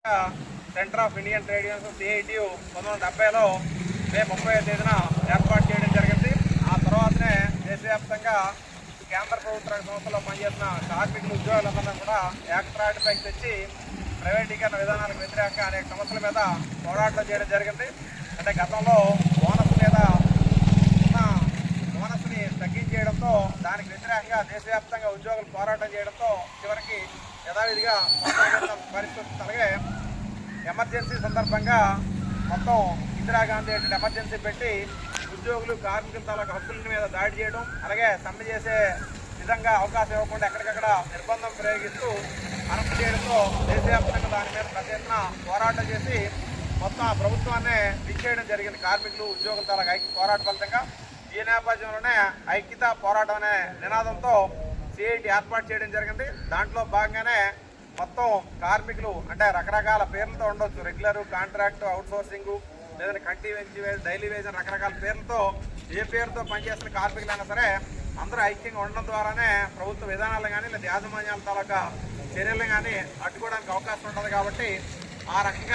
Centre of Indian trade unions CITU 1970లో May 30వ తేదీన ఏర్పాటు చేయడం జరిగింది. ఆ తర్వాతనే దేశవ్యాప్తంగా కేంద్ర ప్రభుత్వ సంస్థల్లో పనిచేసిన కార్మికులు ఉద్యోగులందరినీ కూడా ఏకత్రాటిపైకి తెచ్చి ప్రైవేటీకరణ విధానాలకు వ్యతిరేకంగా అనేక సమస్యల మీద పోరాటం చేయడం జరిగింది. అంటే గతంలో బోనస్ మీద ఉన్న బోనస్ని తగ్గించేయడంతో దానికి వ్యతిరేకంగా దేశవ్యాప్తంగా ఉద్యోగులు పోరాటం చేయడంతో చివరికి యథావిధిగా పరిస్థితి అలాగే ఎమర్జెన్సీ సందర్భంగా మొత్తం ఇందిరాగాంధీ ఎమర్జెన్సీ పెట్టి ఉద్యోగులు కార్మికుల తాలూకు హక్కుల మీద దాడి చేయడం, అలాగే సమ్మె చేసే విధంగా అవకాశం ఇవ్వకుండా ఎక్కడికక్కడ నిర్బంధం ప్రయోగిస్తూ అరెస్ట్ చేయడంతో దేశవ్యాప్తంగా దాని మీద పెద్ద ఎత్తున పోరాటం చేసి మొత్తం ఆ ప్రభుత్వాన్ని దించేయడం జరిగింది. కార్మికులు ఉద్యోగుల తాలూకు ఐక్య పోరాట ఫలితంగా ఈ నేపథ్యంలోనే ఐక్యత పోరాటం అనే నినాదంతో సిఐటి ఏర్పాటు చేయడం జరిగింది. దాంట్లో భాగంగానే మొత్తం కార్మికులు అంటే రకరకాల పేర్లతో ఉండొచ్చు, రెగ్యులర్, కాంట్రాక్ట్, అవుట్సోర్సింగ్, లేదంటే కంటిన్యూటీ వేజ్, డైలీ వేజ్ అని రకరకాల పేర్లతో ఏ పేరుతో పనిచేస్తున్న కార్మికులైనా సరే అందరూ ఐక్యంగా ఉండడం ద్వారానే ప్రభుత్వ విధానాలు కానీ లేదా యాజమాన్యాల తాలూకా చర్యలు కానీ అడ్డుకోవడానికి అవకాశం ఉంటుంది. కాబట్టి ఆ రకంగా